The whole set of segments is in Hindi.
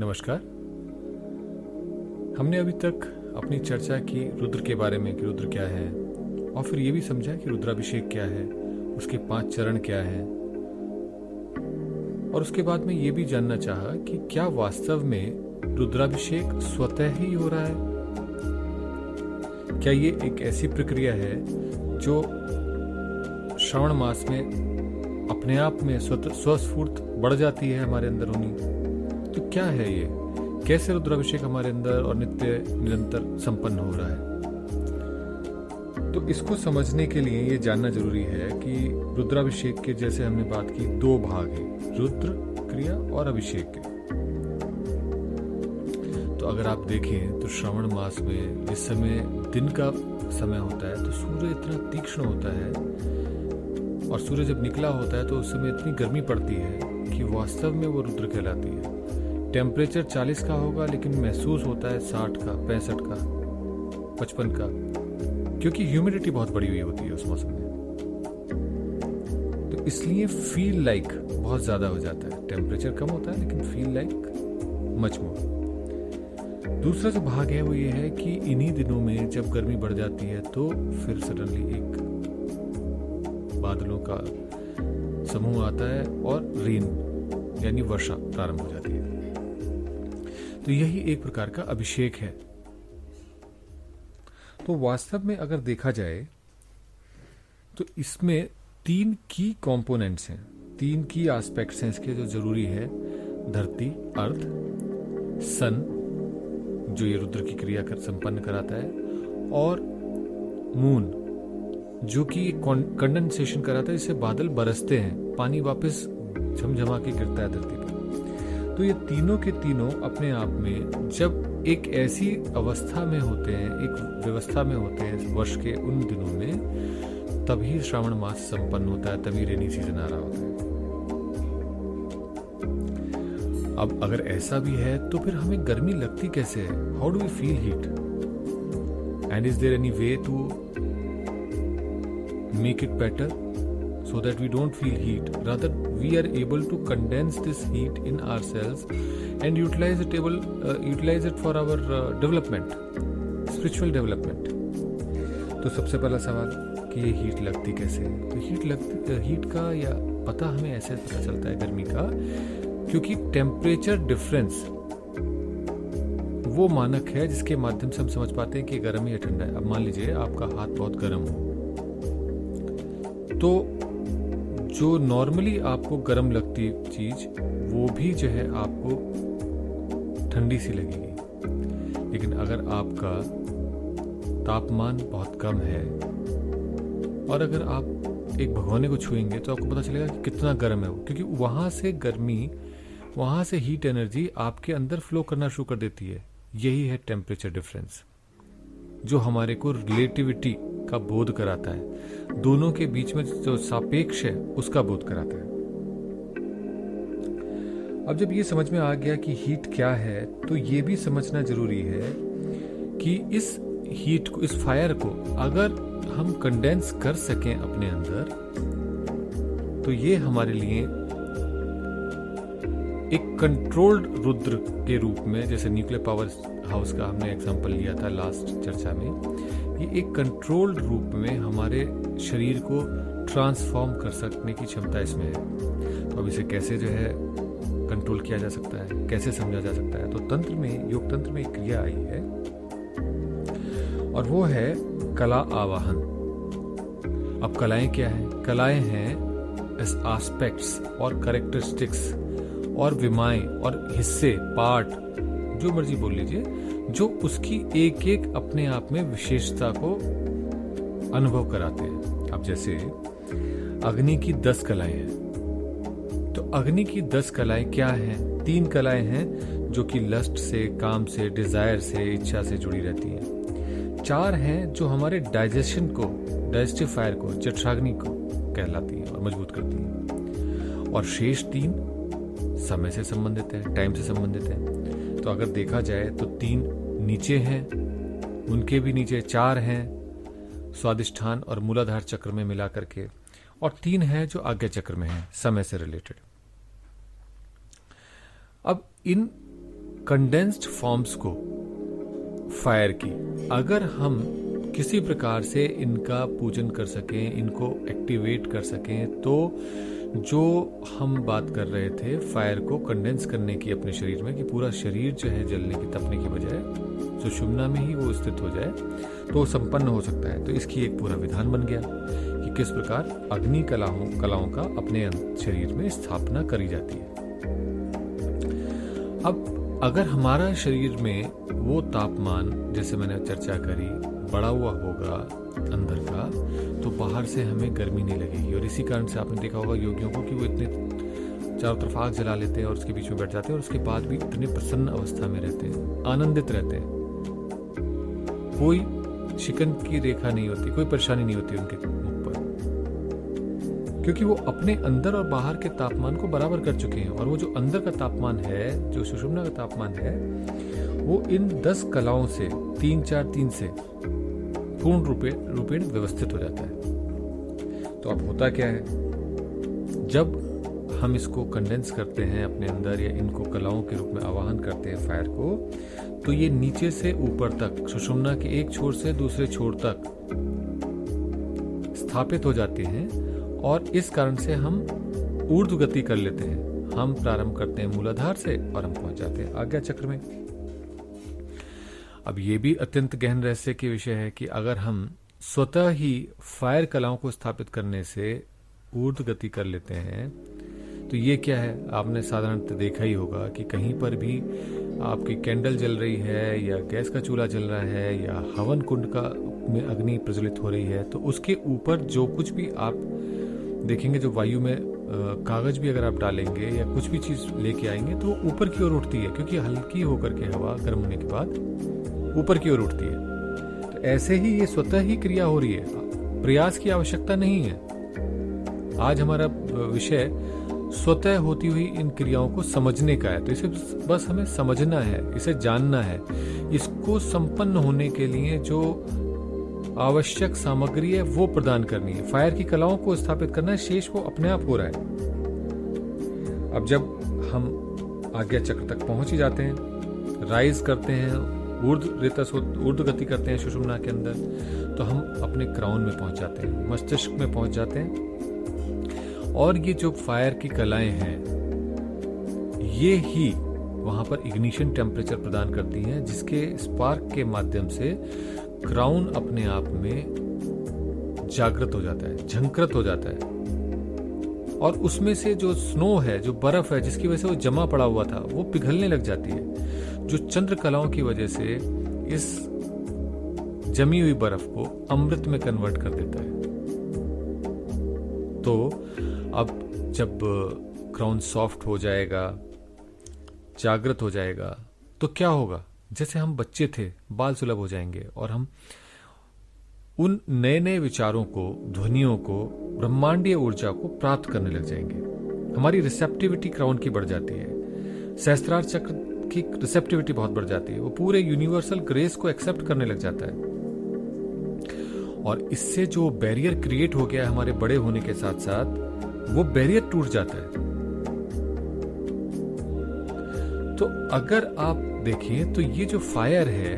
नमस्कार। हमने अभी तक अपनी चर्चा की रुद्र के बारे में कि रुद्र क्या है, और फिर ये भी समझा कि रुद्राभिषेक क्या है, उसके 5 चरण क्या हैं, और उसके बाद में ये भी जानना चाहा कि क्या वास्तव में रुद्राभिषेक स्वतः ही हो रहा है। क्या ये एक ऐसी प्रक्रिया है जो श्रावण मास में अपने आप में स्वस्फूर्त बढ़ जाती है हमारे अंदर होनी। तो क्या है ये, कैसे रुद्राभिषेक हमारे अंदर और नित्य निरंतर संपन्न हो रहा है। तो इसको समझने के लिए ये जानना जरूरी है कि रुद्राभिषेक के, जैसे हमने बात की, 2 भाग हैं, रुद्र क्रिया और अभिषेक के। तो अगर आप देखें तो श्रावण मास में जिस समय दिन का समय होता है तो सूर्य इतना तीक्ष्ण होता है, और सूर्य जब निकला होता है तो उस समय इतनी गर्मी पड़ती है कि वास्तव में वो रुद्र कहलाती है। टेम्परेचर 40 का होगा लेकिन महसूस होता है 60 का, 65 का, 55 का, क्योंकि ह्यूमिडिटी बहुत बढ़ी हुई होती है उस मौसम में। तो इसलिए फील लाइक बहुत ज्यादा हो जाता है। टेम्परेचर कम होता है लेकिन फील लाइक मच मोर। दूसरा जो भाग है वो ये है कि इन्हीं दिनों में जब गर्मी बढ़ जाती है तो फिर सडनली एक बादलों का समूह आता है और रेन यानी वर्षा प्रारंभ हो जाती है। तो यही एक प्रकार का अभिषेक है। तो वास्तव में अगर देखा जाए तो इसमें 3 की कंपोनेंट्स हैं, 3 की एस्पेक्ट्स हैं इसके जो जरूरी है। धरती, अर्थ, सन जो ये रुद्र की क्रिया कर संपन्न कराता है, और मून जो कि कंडेंसेशन कराता है, इससे बादल बरसते हैं, पानी वापस झमझमा के गिरता है धरती पर। तो ये तीनों के तीनों अपने आप में जब एक ऐसी अवस्था में होते हैं, एक व्यवस्था में होते हैं वर्ष के उन दिनों में, तभी श्रावण मास संपन्न होता है, तभी रेनी सीजन आ रहा होता है। अब अगर ऐसा भी है तो फिर हमें गर्मी लगती कैसे है? How do we feel heat? And is there any way to make it better so that we don't feel heat, rather we are able to condense this heat in ourselves and utilize it for our development, spiritual development. तो सबसे पहला सवाल कि ये हीट लगती कैसे है? तो हीट का या पता हमें ऐसे पता चलता है गर्मी का, क्योंकि टेम्परेचर डिफरेंस वो मानक है जिसके माध्यम से हम समझ पाते हैं कि गर्म या ठंडा है। अब मान लीजिए आपका हाथ बहुत गर्म हो, तो जो नॉर्मली आपको गर्म लगती चीज वो भी जो है आपको ठंडी सी लगेगी। लेकिन अगर आपका तापमान बहुत कम है और अगर आप एक भगोने को छुएंगे तो आपको पता चलेगा कि कितना गर्म है वो, क्योंकि वहां से गर्मी, वहां से हीट एनर्जी आपके अंदर फ्लो करना शुरू कर देती है। यही है टेम्परेचर डिफरेंस, जो हमारे को रिलेटिविटी का बोध कराता है, दोनों के बीच में जो सापेक्ष है उसका बोध कराता है। अब जब ये समझ में आ गया कि हीट क्या है, तो ये भी समझना जरूरी है कि इस हीट को, इस फायर को अगर हम कंडेंस कर सकें अपने अंदर, तो ये हमारे लिए एक कंट्रोल्ड रुद्र के रूप में, जैसे न्यूक्लियर पावर हाउस का हमने एग्जांपल लिया था लास्ट चर्चा में, ये एक कंट्रोल्ड रूप में हमारे शरीर को ट्रांसफॉर्म कर सकने की क्षमता इसमें है। तो अब इसे कैसे जो है कंट्रोल किया जा सकता है, कैसे समझा जा सकता है? तो तंत्र में, योग तंत्र में एक क्रिया आई है और वो है कला आवाहन। अब कलाएं क्या है? कलाएं हैं एस्पेक्ट्स और कैरेक्टरिस्टिक्स और विमाएं और हिस्से, पार्ट, जो मर्जी बोल लीजिए, जो उसकी एक एक अपने आप में विशेषता को अनुभव कराते हैं। अब जैसे अग्नि की 10 कलाएं हैं, तो अग्नि की 10 कलाएं क्या हैं? 3 कलाएं हैं जो कि लस्ट से, काम से, डिजायर से, इच्छा से जुड़ी रहती हैं। 4 हैं जो हमारे डाइजेशन को, डाइजेस्टिव फायर को, जठराग्नि को कहलाती हैं और मजबूत करती हैं। और शेष 3 समय से संबंधित है, टाइम से संबंधित है। तो अगर देखा जाए तो 3 नीचे हैं, उनके भी नीचे 4 हैं स्वादिष्ठान और मूलाधार चक्र में मिला करके, और 3 हैं जो आज्ञा चक्र में है, समय से रिलेटेड। अब इन कंडेंस्ड फॉर्म्स को फायर की अगर हम किसी प्रकार से इनका पूजन कर सकें, इनको एक्टिवेट कर सकें, तो जो हम बात कर रहे थे फायर को कंडेंस करने की अपने शरीर में, कि पूरा शरीर जो है जलने की तपने की बजाय सुषुम्ना में ही वो स्थित हो जाए, तो संपन्न हो सकता है। तो इसकी एक पूरा विधान बन गया कि किस प्रकार अग्नि कलाओं का अपने शरीर में स्थापना करी जाती है। अब अगर हमारा शरीर में वो तापमान, जैसे मैंने चर्चा करी, बढ़ा हुआ होगा अंदर का, तो बाहर से हमें गर्मी नहीं लगेगी। और इसी कारण से आपने देखा होगा योगियों को कि वो इतने चारों तरफ आग जला लेते हैं और उसके बीच में बैठ जाते हैं और उसके बाद भी इतने प्रसन्न अवस्था में रहते हैं, आनंदित रहते हैं, कोई शिकन की रेखा नहीं होती, कोई परेशानी नहीं होती उनके मुख पर, क्योंकि वो अपने अंदर और बाहर के तापमान को बराबर कर चुके हैं। और वो जो अंदर का तापमान है, जो सुषुम्ना का तापमान है, वो इन 10 कलाओं से 3-4-3 से पूर्ण रूपेण व्यवस्थित हो जाता है। तो अब होता क्या है, जब हम इसको कंडेंस करते हैं अपने अंदर या इनको कलाओं के रूप में आवाहन करते हैं फायर को, तो ये नीचे से ऊपर तक, सुषुम्ना के एक छोर से दूसरे छोर तक स्थापित हो जाते हैं। और इस कारण से हम ऊर्ध्व गति कर लेते हैं। हम प्रारंभ करते हैं मूलाधार से और हम पहुंच जाते हैं आज्ञा चक्र में। अब ये भी अत्यंत गहन रहस्य के विषय है कि अगर हम स्वतः ही फायर कलाओं को स्थापित करने से ऊर्ध्व गति कर लेते हैं, तो ये क्या है, आपने साधारणतः देखा ही होगा कि कहीं पर भी आपकी कैंडल जल रही है या गैस का चूल्हा जल रहा है या हवन कुंड का में अग्नि प्रज्वलित हो रही है, तो उसके ऊपर जो कुछ भी आप देखेंगे, जो वायु में कागज भी अगर आप डालेंगे या कुछ भी चीज लेके आएंगे, तो वो ऊपर की ओर उठती है, क्योंकि हल्की होकर के हवा गर्म होने के बाद ऊपर की ओर उठती है। तो ऐसे ही ये स्वतः ही क्रिया हो रही है, प्रयास की आवश्यकता नहीं है। आज हमारा विषय स्वतः होती हुई इन क्रियाओं को समझने का है, तो इसे बस हमें समझना है, इसे जानना है। इसको संपन्न होने के लिए जो आवश्यक सामग्री है वो प्रदान करनी है। फायर की कलाओं को स्थापित करना है, शेष वो अपने आप हो रहा है। अब जब हम आज्ञा चक्र तक पहुंच ही जाते हैं, राइज करते हैं, ऊर्ध्व गति करते हैं सुषुम्ना के अंदर, तो हम अपने क्राउन में पहुंच जाते हैं, मस्तिष्क में पहुंच जाते हैं। और ये जो फायर की कलाएं हैं, ये ही वहां पर इग्निशन टेम्परेचर प्रदान करती हैं, जिसके स्पार्क के माध्यम से क्राउन अपने आप में जागृत हो जाता है, झंकृत हो जाता है। और उसमें से जो स्नो है, जो बर्फ है, जिसकी वजह से वो जमा पड़ा हुआ था, वो पिघलने लग जाती है, जो चंद्र कलाओं की वजह से इस जमी हुई बर्फ को अमृत में कन्वर्ट कर देता है। तो अब जब क्राउन सॉफ्ट हो जाएगा, जागृत हो जाएगा, तो क्या होगा, जैसे हम बच्चे थे, बाल सुलभ हो जाएंगे और हम उन नए नए विचारों को, ध्वनियों को, ब्रह्मांडीय ऊर्जा को प्राप्त करने लग जाएंगे। हमारी रिसेप्टिविटी क्राउन की बढ़ जाती है, सहस्त्रार चक्र की रिसेप्टिविटी बहुत बढ़ जाती है, वो पूरे यूनिवर्सल ग्रेस को एक्सेप्ट करने लग जाता है। और इससे जो बैरियर क्रिएट हो गया है हमारे बड़े होने के साथ साथ, वो बैरियर टूट जाता है। तो अगर आप देखें तो ये जो फायर है,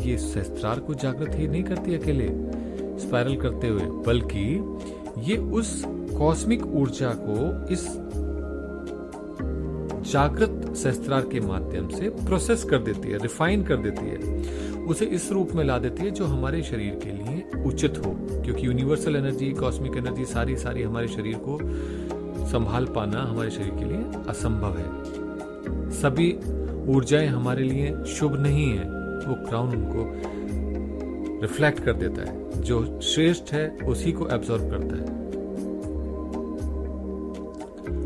ये सहस्त्रार को जागृत ही नहीं करती अकेले स्पाइरल करते हुए, बल्कि ये उस कॉस्मिक ऊर्जा को इस जागृत सहस्त्रार के माध्यम से प्रोसेस कर देती है, रिफाइन कर देती है, उसे इस रूप में ला देती है जो हमारे शरीर के लिए उचित हो। क्योंकि यूनिवर्सल एनर्जी, कॉस्मिक एनर्जी सारी हमारे शरीर को संभाल पाना हमारे शरीर के लिए असंभव है। सभी ऊर्जाएं हमारे लिए शुभ नहीं है, वो क्राउन उनको रिफ्लेक्ट कर देता है, जो श्रेष्ठ है उसी को एब्जॉर्ब करता है।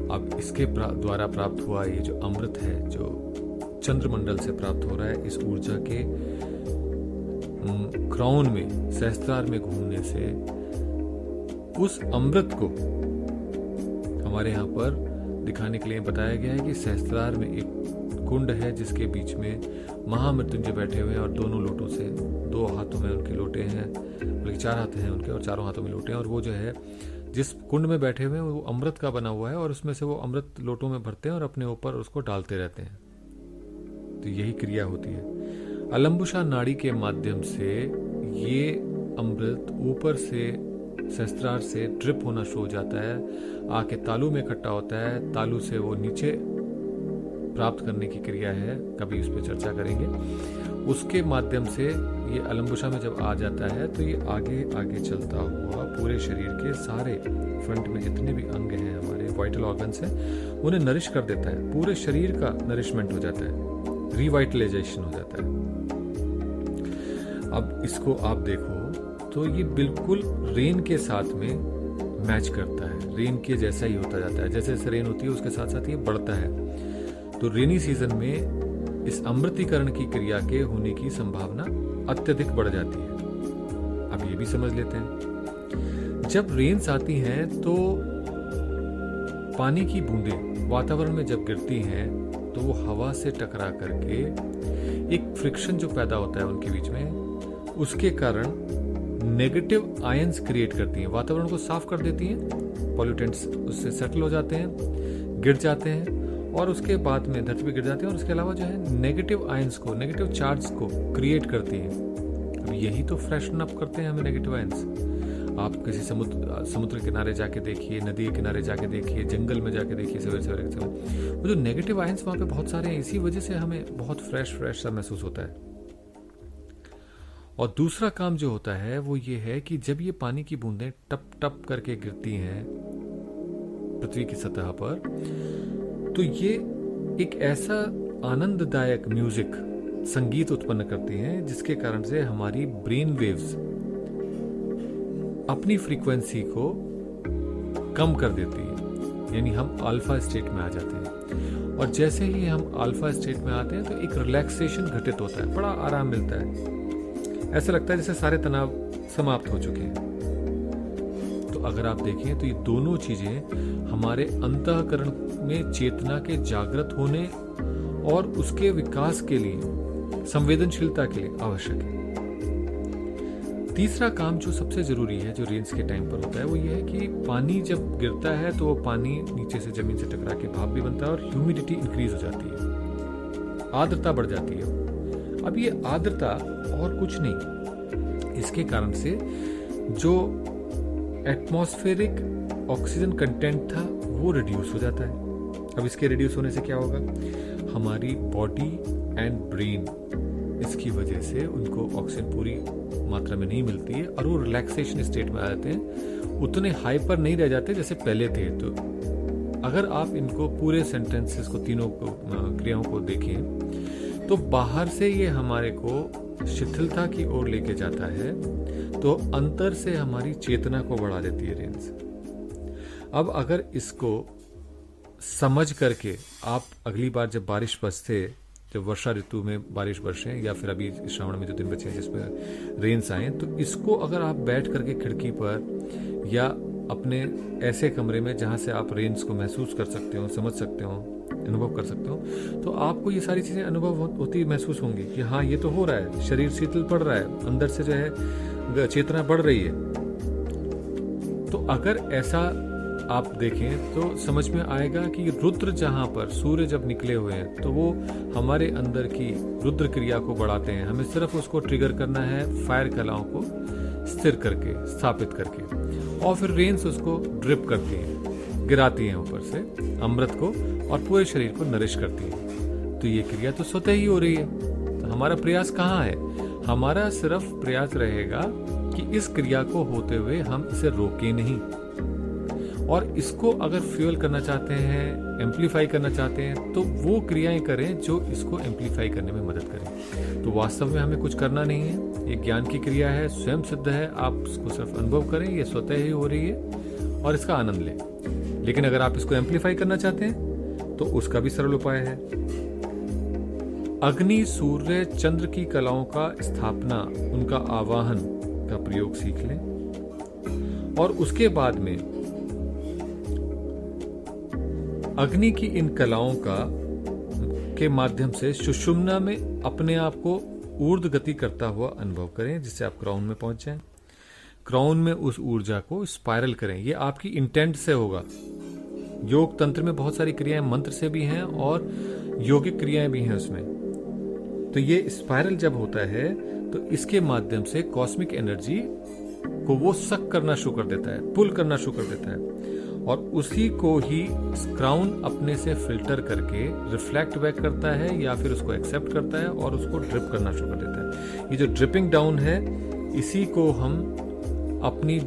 अब इसके द्वारा प्राप्त हुआ ये जो अमृत है, जो चंद्रमंडल से प्राप्त हो रहा है, इस ऊर्जा के क्राउन में, सहस्त्रार में घूमने से उस अमृत को हमारे यहाँ पर दिखाने के लिए बताया गया है कि सहस्त्रार में एक कुंड है जिसके बीच में महामृत्युंजय बैठे हुए हैं और दोनों लोटों से, 2 हाथों में उनके लोटे हैं, बल्कि 4 हाथ हैं उनके और चारों हाथों में लोटे हैं। और वो जो है जिस कुंड में बैठे हुए हैं वो अमृत का बना हुआ है और उसमें से वो अमृत लोटों में भरते हैं और अपने ऊपर उसको डालते रहते हैं। तो यही क्रिया होती है। अलम्बुशा नाड़ी के माध्यम से ये अमृत ऊपर से सहस्त्रार से ड्रिप होना शुरू हो जाता है, आके तालू में इकट्ठा होता है, तालू से वो नीचे प्राप्त करने की क्रिया है, कभी उस पर चर्चा करेंगे। उसके माध्यम से ये अलम्बुशा में जब आ जाता है तो ये आगे आगे चलता हुआ पूरे शरीर के सारे फ्रंट में जितने भी अंग हैं, हमारे वाइटल ऑर्गन्स हैं, उन्हें नरिश कर देता है। पूरे शरीर का नरिशमेंट हो जाता है, रिवाइटलाइजेशन हो जाता है। अब इसको आप देखो तो ये बिल्कुल रेन के साथ में मैच करता है, रेन के जैसा ही होता जाता है। जैसे जैसे रेन होती है उसके साथ साथ ये बढ़ता है। तो रेनी सीजन में इस अमृतीकरण की क्रिया के होने की संभावना अत्यधिक बढ़ जाती है। अब ये भी समझ लेते हैं, जब रेन्स आती हैं तो पानी की बूंदें वातावरण में जब गिरती हैं तो वो हवा से टकरा करके एक फ्रिक्शन जो पैदा होता है उनके बीच में, उसके कारण नेगेटिव आयंस क्रिएट करती हैं, वातावरण को साफ कर देती हैं, पॉल्यूटेंट्स उससे सेटल हो जाते हैं, गिर जाते हैं और उसके बाद में धरती पे गिर जाते हैं। और उसके अलावा जो है नेगेटिव आयंस को, नेगेटिव चार्ज को क्रिएट करती हैं। अब यही तो फ्रेशन अप करते हैं हमें नेगेटिव आयंस। आप किसी समुद्र किनारे जाके देखिए, नदी के किनारे जाके देखिए, जंगल में जाके देखिए, सवेरे सवेरे वो जो नेगेटिव आयंस वहां पे बहुत सारे हैं, इसी वजह से हमें बहुत फ्रेश सा महसूस होता है। और दूसरा काम जो होता है वो ये है कि जब ये पानी की बूंदें टप टप करके गिरती हैं पृथ्वी की सतह पर, तो ये एक ऐसा आनंददायक म्यूजिक, संगीत उत्पन्न करती हैं जिसके कारण से हमारी ब्रेन वेव्स अपनी फ्रीक्वेंसी को कम कर देती है, यानी हम अल्फा स्टेट में आ जाते हैं। और जैसे ही हम अल्फा स्टेट में आते हैं तो एक रिलैक्सेशन घटित होता है, बड़ा आराम मिलता है, ऐसा लगता है जैसे सारे तनाव समाप्त हो चुके हैं। तो अगर आप देखें तो ये दोनों चीजें हमारे अंतःकरण में चेतना के जागृत होने और उसके विकास के लिए, संवेदनशीलता के लिए आवश्यक है। तीसरा काम जो सबसे जरूरी है, जो रेन्स के टाइम पर होता है, वो ये है कि पानी जब गिरता है तो वो पानी नीचे से जमीन से टकरा के भाप भी बनता है और ह्यूमिडिटी इंक्रीज हो जाती है, आर्द्रता बढ़ जाती है। अब ये आर्द्रता और कुछ नहीं, इसके कारण से जो एटमॉस्फेरिक ऑक्सीजन कंटेंट था वो रिड्यूस हो जाता है। अब इसके रिड्यूस होने से क्या होगा, हमारी बॉडी एंड ब्रेन इसकी वजह से उनको ऑक्सीजन पूरी मात्रा में नहीं मिलती है और वो रिलैक्सेशन स्टेट में आ जाते हैं, उतने हाइपर नहीं रह जाते जैसे पहले थे। तो अगर आप इनको पूरे सेंटेंसेस को, तीनों को क्रियाओं को देखें तो बाहर से ये हमारे को शिथिलता की ओर लेके जाता है, तो अंतर से हमारी चेतना को बढ़ा देती है रेन्स। अब अगर इसको समझ करके आप अगली बार जब बारिश बरसे, जब वर्षा ऋतु में बारिश बरसे या फिर अभी श्रावण में जो दिन बचे हैं जिसमें रेन्स आए, तो इसको अगर आप बैठ करके खिड़की पर या अपने ऐसे कमरे में जहां से आप रेन्स को महसूस कर सकते हो, समझ सकते हो, अनुभव कर सकते हो, तो आपको ये सारी चीजें अनुभव होती महसूस होंगी कि हाँ ये तो हो रहा है, शरीर शीतल पड़ रहा है, अंदर से जो है चेतना बढ़ रही है। तो अगर ऐसा आप देखें तो समझ में आएगा कि रुद्र जहां पर सूर्य जब निकले हुए हैं तो वो हमारे अंदर की रुद्र क्रिया को बढ़ाते हैं। हमें सिर्फ उसको ट्रिगर करना है फायर कलाओं को स्थिर करके, स्थापित करके, और फिर रेन्स उसको ड्रिप करती हैं, गिराती हैं ऊपर से अमृत को और पूरे शरीर को नरिश करती है। तो ये क्रिया तो स्वतः ही हो रही है। तो हमारा प्रयास कहाँ है? हमारा सिर्फ प्रयास रहेगा कि इस क्रिया को होते हुए हम इसे रोकें नहीं, और इसको अगर फ्यूल करना चाहते हैं, एम्पलीफाई करना चाहते हैं, तो वो क्रियाएं करें जो इसको एम्पलीफाई करने में मदद करें। तो वास्तव में हमें कुछ करना नहीं है, ये ज्ञान की क्रिया है, स्वयं सिद्ध है, आप इसको सिर्फ अनुभव करें, ये स्वतः ही हो रही है और इसका आनंद लें। लेकिन अगर आप इसको एम्पलीफाई करना चाहते हैं तो उसका भी सरल उपाय है। अग्नि, सूर्य, चंद्र की कलाओं का स्थापना, उनका आवाहन का प्रयोग सीख लें, और उसके बाद में अग्नि की इन कलाओं के माध्यम से सुषुम्ना में अपने आप को ऊर्ध्व गति करता हुआ अनुभव करें, जिससे आप क्राउन में पहुंच जाएं। क्राउन में उस ऊर्जा को स्पाइरल करें। ये आपकी इंटेंट से होगा। योग तंत्र में बहुत सारी क्रियाएं मंत्र से भी हैं और योगिक क्रियाएं भी हैं उसमें। तो ये स्पाइरल जब होता है तो इसके माध्यम से कॉस्मिक एनर्जी को वो सक करना शुरू कर देता है, पुल करना शुरू कर देता है, और उसी को ही क्राउन अपने से फिल्टर करके रिफ्लेक्ट बैक करता है या फिर उसको एक्सेप्ट करता है और उसको ड्रिप करना शुरू कर देता है। ये जो ड्रिपिंग डाउन है, इसी को हम अपनी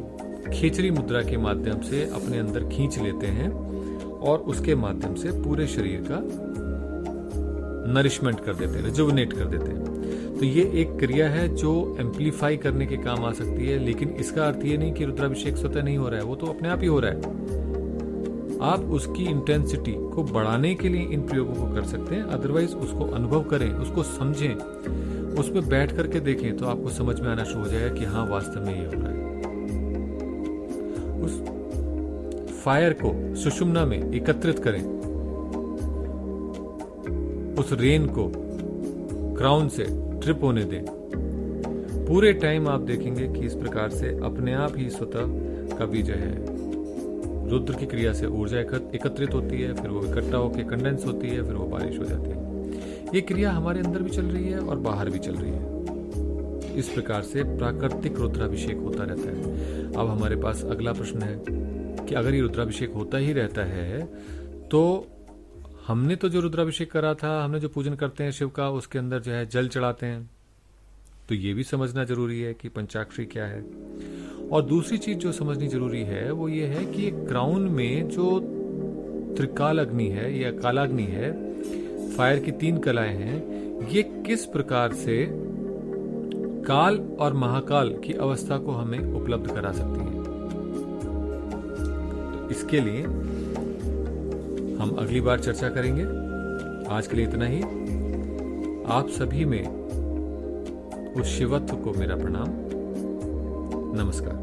खींचरी मुद्रा के माध्यम से अपने अंदर खींच लेते हैं और उसके माध्यम से पूरे शरीर का नरिशमेंट कर देते हैं, रिजुविनेट कर देते हैं। तो ये एक क्रिया है जो एम्पलीफाई करने के काम आ सकती है, लेकिन इसका अर्थ ये नहीं कि रुद्राभिषेक स्वतः नहीं हो रहा है, वो तो अपने आप ही हो रहा है। आप उसकी इंटेंसिटी को बढ़ाने के लिए इन प्रयोगों को कर सकते हैं, अदरवाइज उसको अनुभव करें, उसको समझें, उसमें बैठ करके देखें तो आपको समझ में आना शुरू हो जाएगा कि हाँ वास्तव में ये हो रहा है। उस फायर को सुषुम्ना में एकत्रित करें, उस रेन को क्राउन से ड्रिप होने दें। पूरे टाइम आप देखेंगे कि इस प्रकार से अपने आप ही स्वतः कभी जो है रुद्र की क्रिया से ऊर्जा एकत्रित होती है, फिर वो इकट्ठा होकर कंडेंस होती है, फिर वो बारिश हो जाती है। ये क्रिया हमारे अंदर भी चल रही है और बाहर भी चल रही है। इस प्रकार से प्राकृतिक रुद्राभिषेक होता रहता है। अब हमारे पास अगला प्रश्न है कि अगर ये रुद्राभिषेक होता ही रहता है तो हमने तो जो रुद्राभिषेक करा था, हमने जो पूजन करते हैं शिव का, उसके अंदर जो है जल चढ़ाते हैं, तो ये भी समझना जरूरी है कि पंचाक्षरी क्या है। और दूसरी चीज जो समझनी जरूरी है वो ये है कि क्राउन में जो त्रिकाल अग्नि है या कालाग्नि है, फायर की 3 कलाएं हैं, ये किस प्रकार से काल और महाकाल की अवस्था को हमें उपलब्ध करा सकती हैं। तो इसके लिए हम अगली बार चर्चा करेंगे। आज के लिए इतना ही। आप सभी में उस शिवत्व को मेरा प्रणाम। नमस्कार।